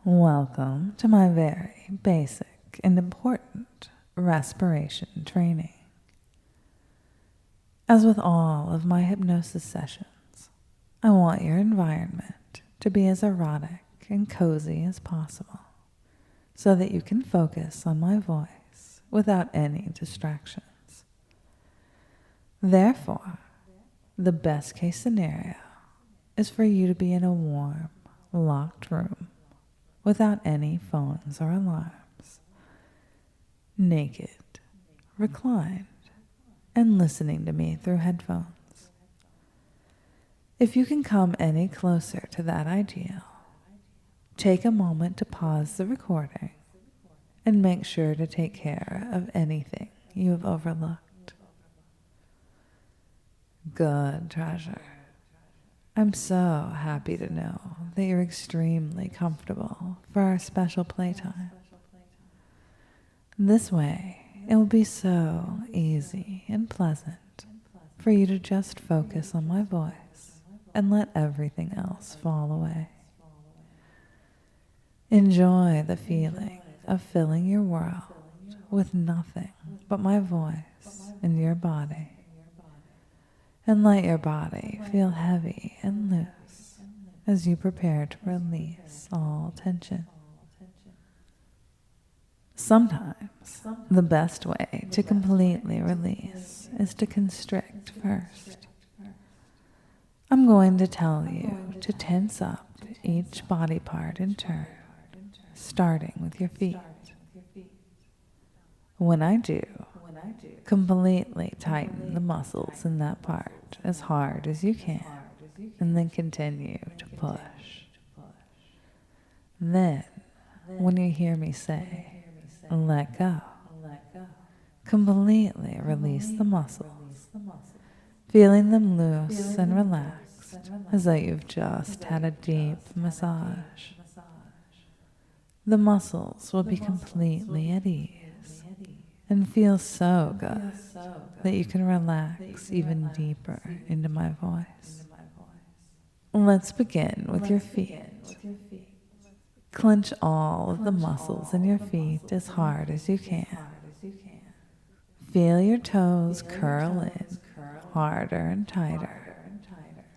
Welcome to my very basic and important respiration training. As with all of my hypnosis sessions, I want your environment to be as erotic and cozy as possible so that you can focus on my voice without any distractions. Therefore, the best case scenario is for you to be in a warm, locked room without any phones or alarms, naked, reclined, and listening to me through headphones. If you can come any closer to that ideal, take a moment to pause the recording and make sure to take care of anything you have overlooked. Good, treasure. I'm so happy to know that you're extremely comfortable for our special playtime. This way, it will be so easy and pleasant for you to just focus on my voice and let everything else fall away. Enjoy the feeling of filling your world with nothing but my voice and your body. And let your body feel heavy and loose as you prepare to release all tension. Sometimes the best way to completely release is to constrict first. I'm going to tell you to tense up each body part in turn, starting with your feet. When I do, completely tighten the muscles in that part as hard as you can, and then continue to push. Then, when you hear me say, let go, completely release the muscles, feeling them loose and relaxed as though you've just had a deep massage. The muscles will be completely at ease and feel so good that you can relax even deeper into my voice. Let's begin with your feet. Clench all of the muscles in your feet as hard as you can. Feel your toes curl in harder and tighter,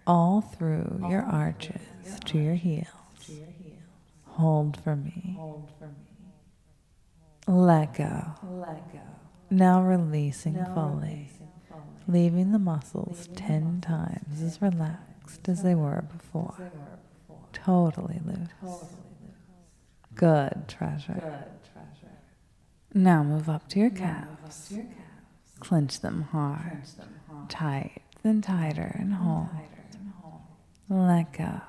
all through your arches to your heels. Hold for me. Let go. Now releasing fully, leaving the muscles 10 times as relaxed as they were before. Totally loose. Good, treasure. Now move up to your calves. Clench them hard, tight, then tighter, and hold. Let go.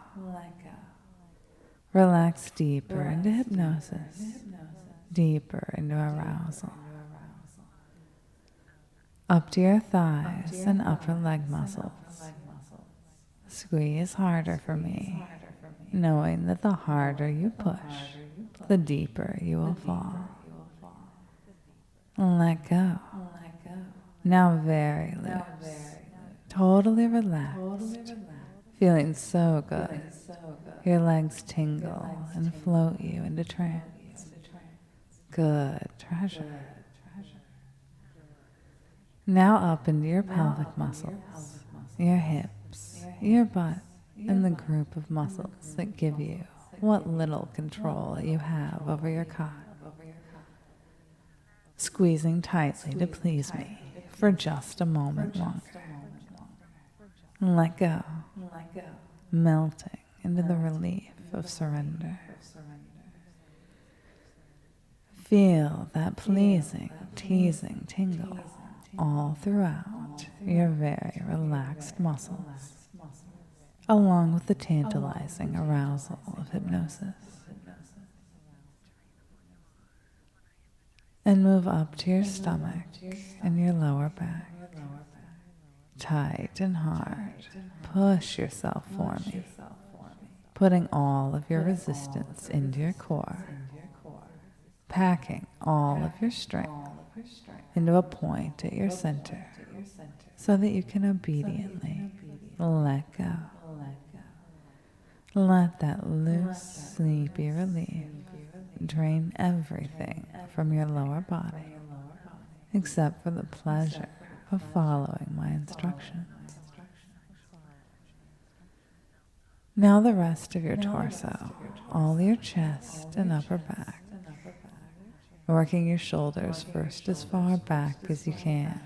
Relax deeper into hypnosis, deeper into arousal. Up to your thighs and upper leg muscles. Squeeze harder for me, knowing that the harder you push, the deeper you will fall. Let go. Now very loose, totally relaxed, feeling so good. Your legs tingle and float you into trance. Good, treasure. Now up into your pelvic muscles, your hips, your butt, and the group of muscles that give you what little control you have over your cock. Squeezing tightly to please me for just a moment longer. Let go, melting into the relief of surrender. Feel that pleasing, teasing tingle all throughout your very relaxed muscles, along with the tantalizing arousal of hypnosis. And move up to your stomach and your lower back. Tight and hard, push yourself for me, putting all of your resistance into your core, packing all of your strength into a point at your center so that you can obediently let go. Let that loose, sleepy relief drain everything from your lower body, except for the pleasure of following my instructions. Now the rest of your torso, all your chest and upper back, working your shoulders first as far back as you can,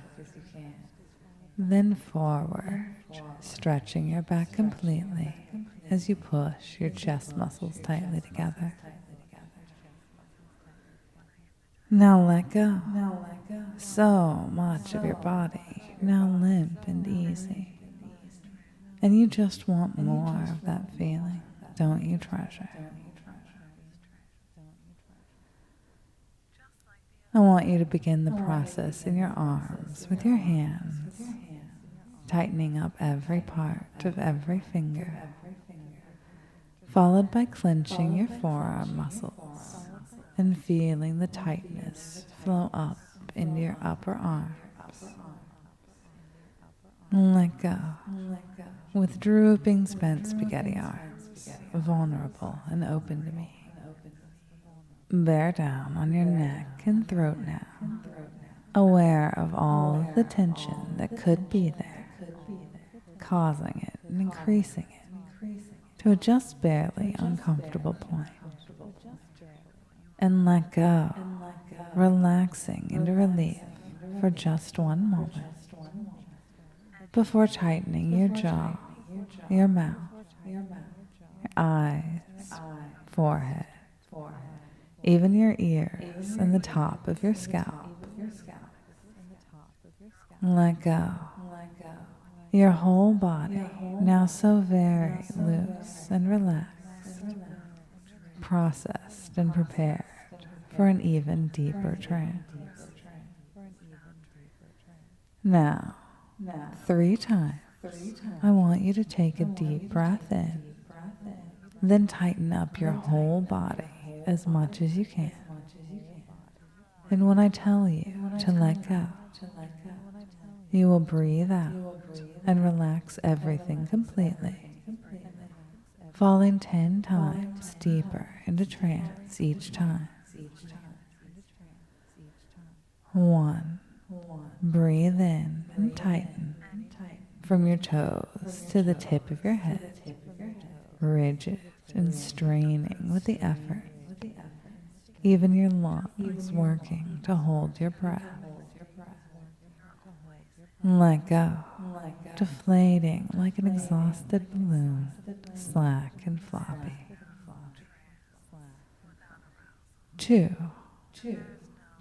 then forward, stretching your back completely as you push your chest muscles tightly together. Now let go. So much of your body now limp and easy. And you just want more of that feeling, don't you, treasure? I want you to begin the process in your arms with your hands, tightening up every part of every finger, followed by clenching your forearm muscles and feeling the tightness flow up into your upper arms. Let go with drooping spent spaghetti arms, vulnerable and open to me. Bear down on your neck and throat now, aware of all of the tension that could be there, causing it and increasing it to a just barely uncomfortable point. And let go, relaxing into relief for just one moment before tightening your jaw, your mouth, your eyes, forehead, even your ears and the top of your scalp. Let go. Your whole body now so very loose and relaxed, processed and prepared for an even deeper trance. Now, 3 times, I want you to take a deep breath in, then tighten up your whole body as much as you can. And when I tell you to let go, you will breathe out and relax everything completely, falling 10 times deeper into trance each time. 1. Breathe in and tighten from your toes to the tip of your head, rigid and straining with the effort, even your lungs working to hold your breath. Let go, deflating like an exhausted balloon, slack and floppy. 2.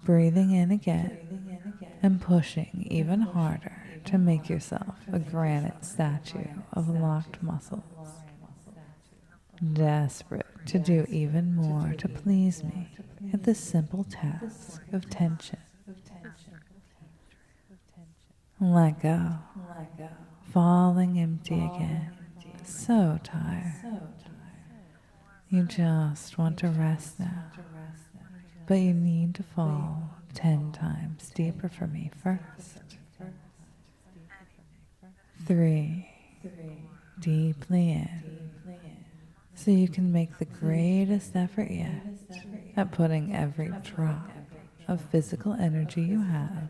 Breathing in again and pushing even harder to make yourself a granite statue of locked muscles, desperate to do even more to please me at this simple task of tension. Let go, falling empty again, so tired. You just want to rest now, but you need to fall 10 times deeper for me first. 3, deeply in, so you can make the greatest effort yet at putting every drop of physical energy you have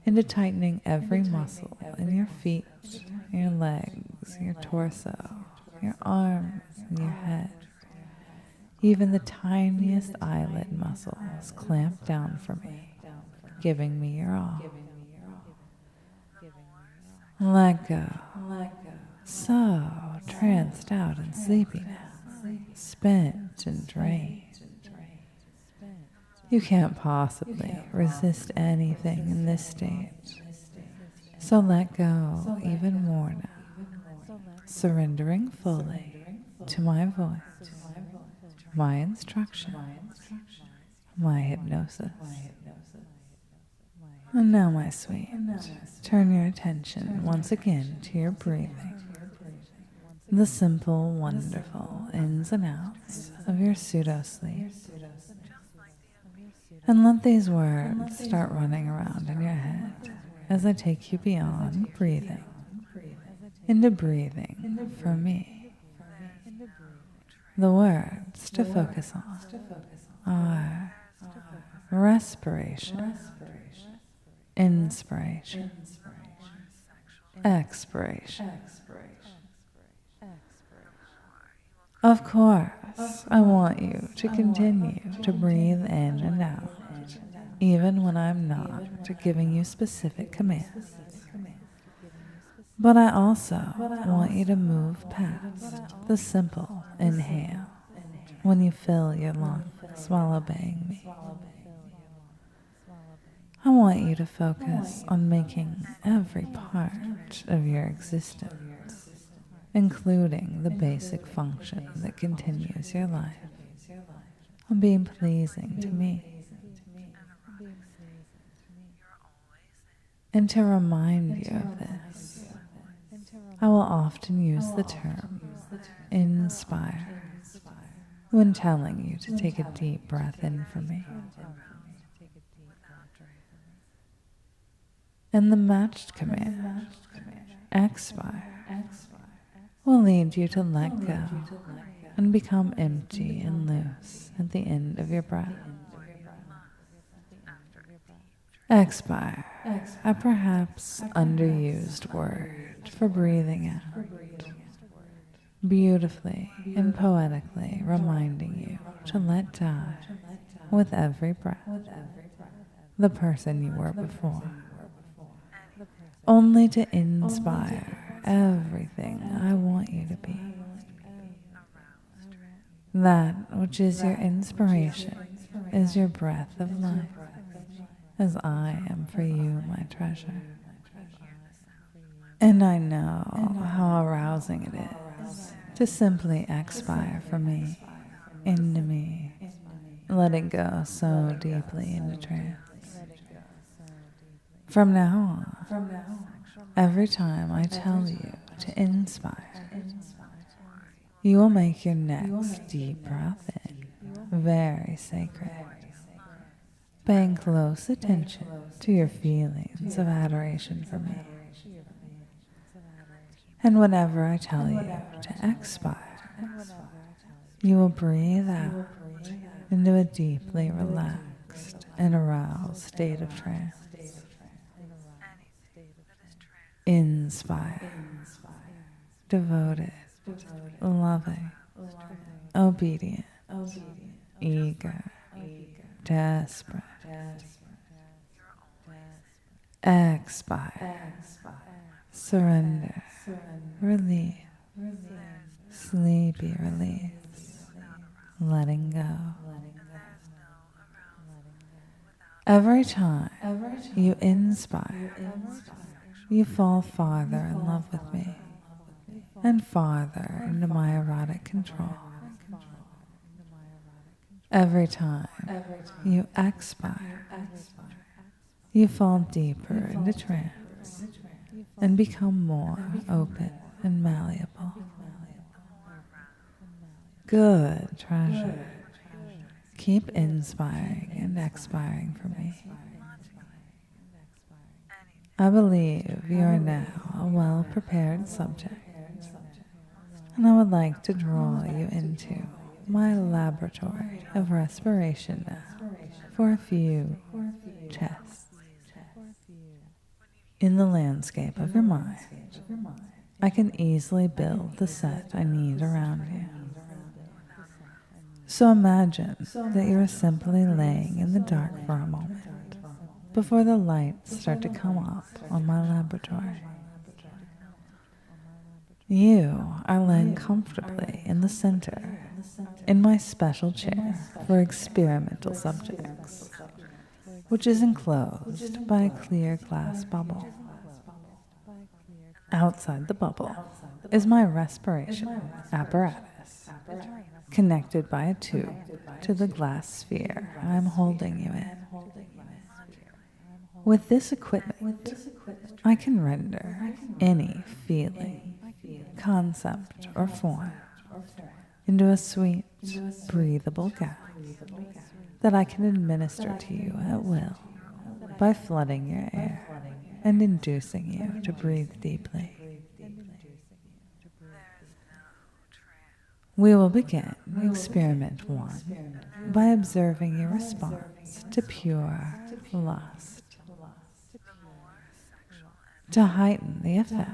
into tightening every muscle in your feet, your legs, your torso, your arms, and your head. Even the tiniest eyelid muscles clamp down for me, giving me your all. Let go. So tranced out and sleepy now, spent and drained. You can't possibly resist anything in this state. So let go even more now, surrendering fully to my voice, my instruction, my hypnosis. And now, my sweet, turn your attention once again to your breathing, the simple, wonderful ins and outs of your pseudo-sleep. And let these words start running around in your head as I take you beyond breathing into breathing for me. The words to focus on are respiration, inspiration, expiration. Of course, I want you to continue to breathe in and out, even when I'm not giving you specific commands. But I also want you to move past the simple inhale when you fill your lungs while obeying me. I want you to focus on making every part of your existence, including the basic function that continues your life, on being pleasing to me. And to remind you of this, I will often use the term inspire when telling you to take a deep breath in for me. And the matched command, expire, will lead you to let go and become empty and loose at the end of your breath. Expire, a perhaps underused word for breathing out, beautifully and poetically reminding you to let die with every breath the person you were before, only to inspire everything I want you to be. That which is your inspiration is your breath of life, as I am for you, my treasure. And I know how arousing it is to simply expire from me, into me, letting go so deeply into trance. From now on, every time I tell you to inspire, you will make your next deep breath in very sacred, paying close attention to your feelings of adoration for me. And whenever I tell you to expire, you will breathe out into a deeply relaxed and aroused state of trance. Inspire, devoted, loving, obedient, eager, desperate. Expire, surrender, relief, sleepy release, letting go. Every time you inspire, you fall farther in love with me and farther into my erotic control. Every time you expire, you fall deeper into trance and become more open and malleable. Good treasure. Keep inspiring and expiring for me. I believe you are now a well-prepared subject, and I would like to draw you into my laboratory of respiration now for a few tests. In the landscape of your mind, I can easily build the set I need around you. So imagine that you are simply laying in the dark for a moment before the lights start to come up on my laboratory. You are laying comfortably in the center in my special chair for experimental subjects, which is enclosed by a clear glass bubble. Outside the bubble is my respiration apparatus, connected by a tube to the glass sphere I am holding you in. With this equipment, I can render any feeling, concept, or form into a sweet, breathable gas that I can administer to you at will by flooding your air and inducing you to breathe deeply. We will begin experiment 1 by observing your response to pure lust. To heighten the effect,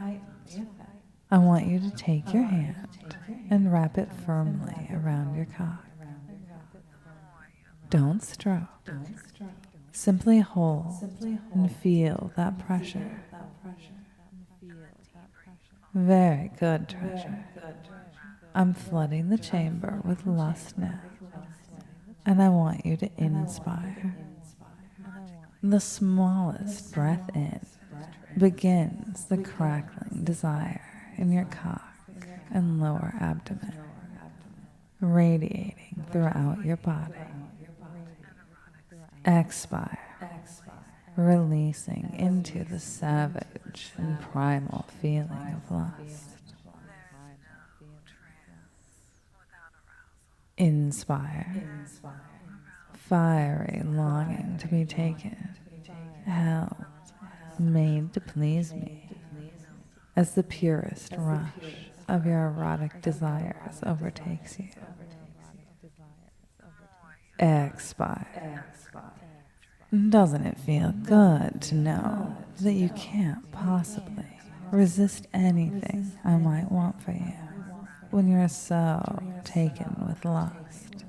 I want you to take your hand and wrap it firmly around your cock. Don't stroke. Simply hold and feel that pressure. Very good, treasure. I'm flooding the chamber with lust now, and I want you to inspire. The smallest breath in begins the crackling desire in your cock and lower abdomen, radiating throughout your body. Expire, releasing into the savage and primal feeling of lust. Inspire, fiery longing to be taken, held, made to please me, as the purest rush of your erotic desires overtakes you. Expire. Doesn't it feel good to know that you can't possibly resist anything I might want for you when you're so taken with lust?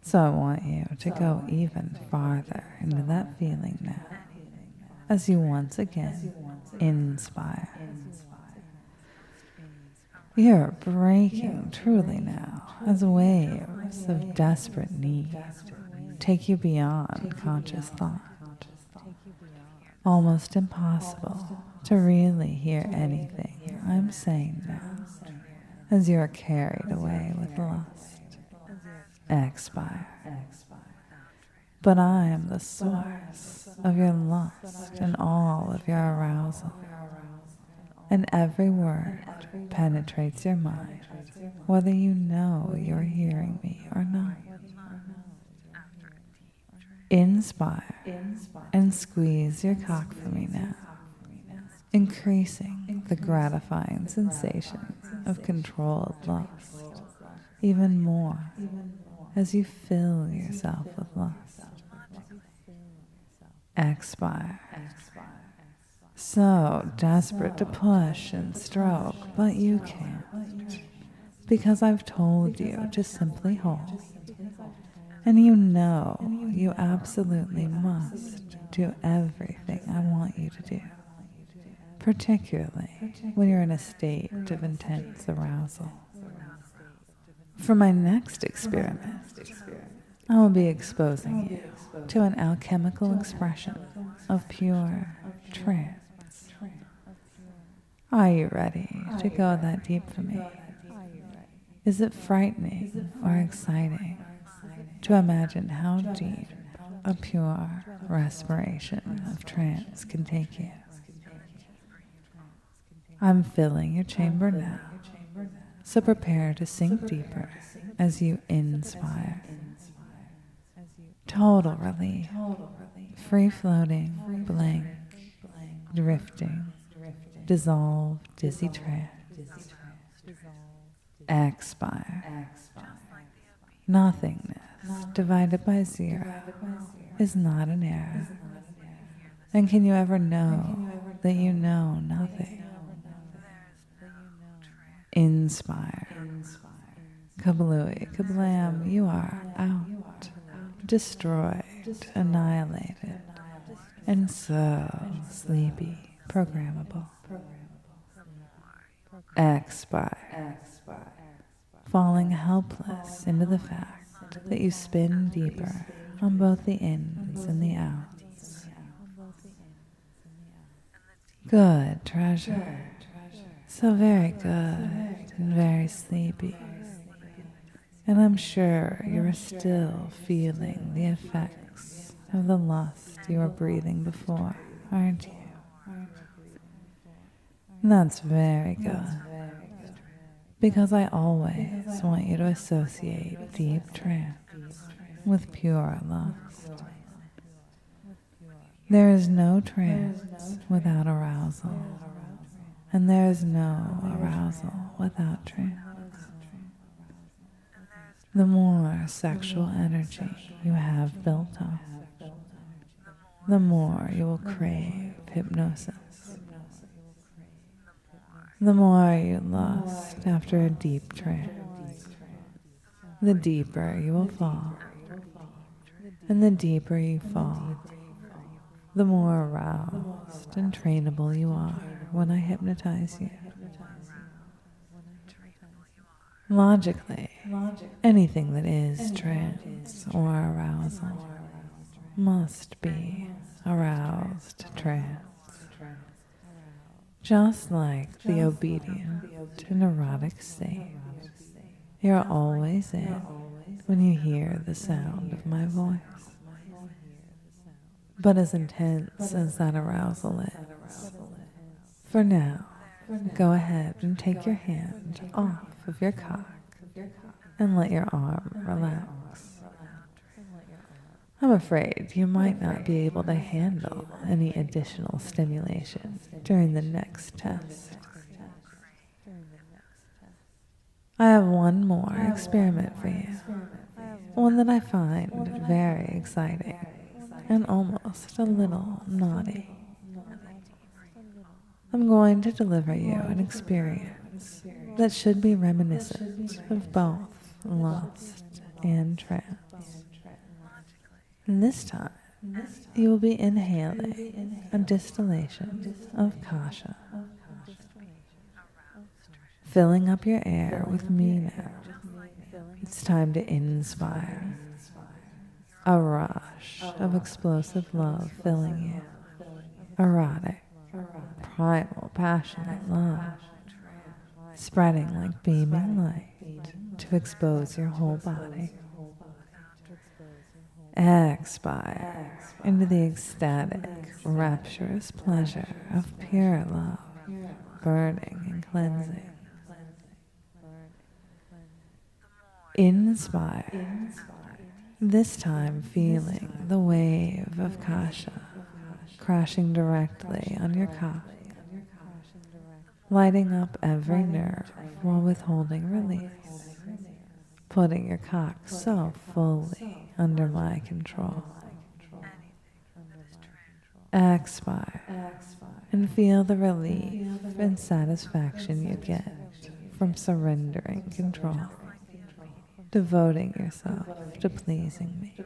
So I want you to go even farther into that feeling now, as you once again inspire. You're breaking truly now as waves of desperate need take you beyond conscious thought. Almost impossible to really hear anything I'm saying now, as you are carried away with lust. Expire. But I am the source of your lust and all of your arousal, and every word penetrates your mind, whether you know you're hearing me or not. Inspire and squeeze your cock for me now, increasing the gratifying sensation of controlled lust even more as you fill yourself with lust. Expire. So desperate to push and stroke, but you can't, because I've told you to simply hold. And you know you absolutely must do everything I want you to do, particularly when you're in a state of intense arousal. For my next experiment, I will be exposing you to an alchemical expression of pure trance. Are you ready to go that deep for me? Is it frightening or exciting to imagine how deep a pure respiration of trance can take you? I'm filling your chamber now, so prepare to sink deeper as you inspire. Total relief, free-floating, blank, drifting, dissolved, dizzy trance. Expire. Nothingness divided by zero is not an error. And can you ever know that you know nothing? Inspire. Kablooey, kablam, you are out, destroyed, annihilated, and so sleepy, programmable. Expire. Falling helpless into the fact that you spin deeper on both the ins and the outs. Good, treasure. So very good and very sleepy. And I'm sure you are still feeling the effects of the lust you were breathing before, aren't you? That's very good. Because I always want you to associate deep trance with pure lust. There is no trance without arousal, and there is no arousal without trance. the more sexual energy you have built up, the more you will crave hypnosis, the more you lust after a deep trance, the deeper you will fall, and the deeper you fall, the more aroused and trainable you are when I hypnotize you. Logically, anything that is trance or arousal must be aroused trance. Just like the obedient and erotic state you're always in when you hear the sound of my voice. But as intense as that arousal is, for now, go ahead and take your hand off of your cock and let your arm relax. I'm afraid you might not be able to handle any additional stimulation during the next test. I have one more experiment for you, one that I find very exciting and almost a little naughty. I'm going to deliver you an experience that should be reminiscent of both lust and trance. And this time, you will be inhaling a distillation of kasha, filling up your air with me now. It's time to inspire a rush of explosive love filling you, erotic, primal, passionate love, spreading like beaming light to expose your whole body. Expire into the ecstatic, rapturous pleasure of pure love, burning and cleansing. Inspire, this time feeling the wave of kasha crashing directly on your cock, lighting up every nerve while withholding release, putting your cock so fully under my control. Expire and feel the relief and satisfaction you get from surrendering control, devoting yourself to pleasing me.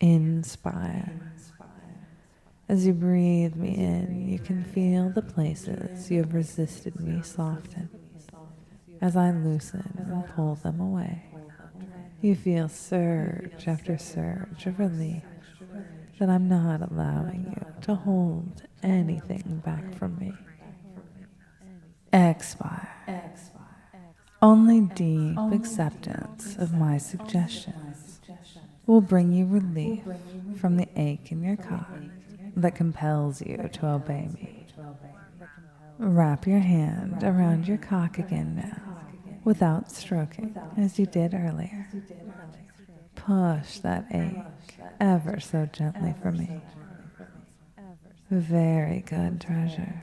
Inspire. As you breathe me in, you can feel the places you have resisted me soften. As I loosen and pull them away, you feel surge after surge of relief that I'm not allowing you to hold anything back from me. Expire. Only deep acceptance of my suggestions will bring you relief from the ache in your cock that compels you to obey me. Wrap your hand around your cock again now, without stroking, as you did earlier. Push that ache ever so gently for me. Very good, treasure.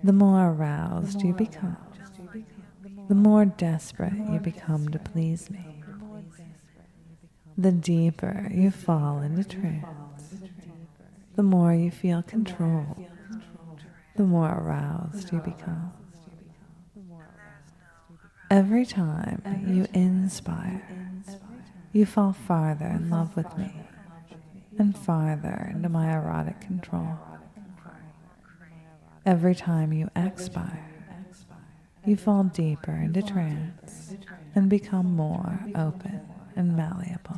The more aroused you become, the more desperate you become to please me. The deeper you fall into trance, the more you feel control, the more aroused you become. Every time you inspire, you fall farther in love with me and farther into my erotic control. Every time you expire, you fall deeper into trance and become more open and malleable.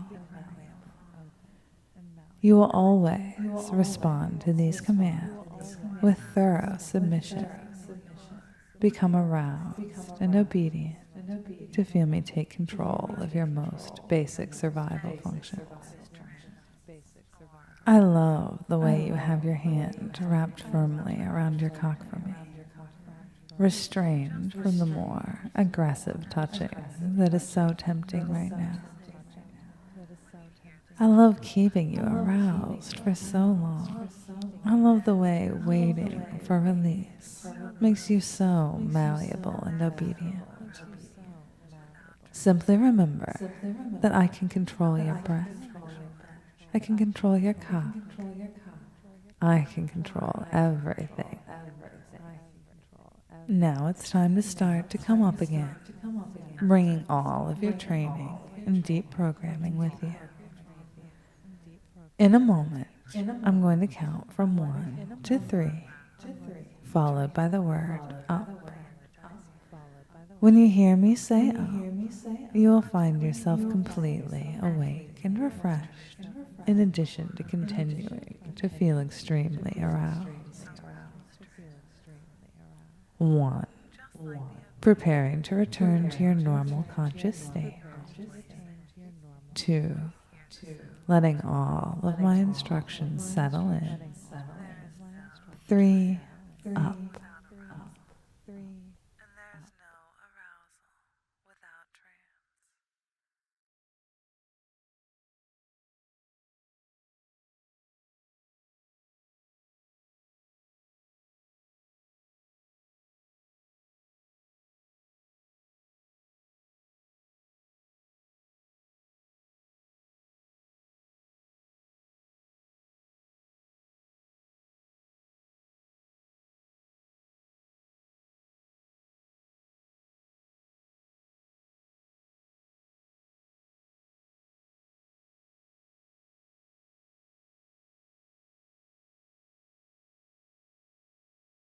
You will always respond to these commands with thorough submission. Become aroused and obedient to feel me take control of your most basic survival functions. I love the way you have your hand wrapped firmly around your cock for me, restrained from the more aggressive touching that is so tempting right now. I love keeping you aroused for so long. I love the way waiting for release makes you so malleable and obedient. Simply remember that I can control your breath. I can control your cough. I can control everything. Now it's time to start to come up again, bringing all of your training and deep programming with you. In a moment, I'm going to count from 1 to 3, followed by the word up. When you hear me say up, you will find yourself completely awake and refreshed, in addition to continuing to feel extremely aroused. 1. Preparing to return to your normal conscious state. 2. Letting all of my instructions settle in. 3. Up.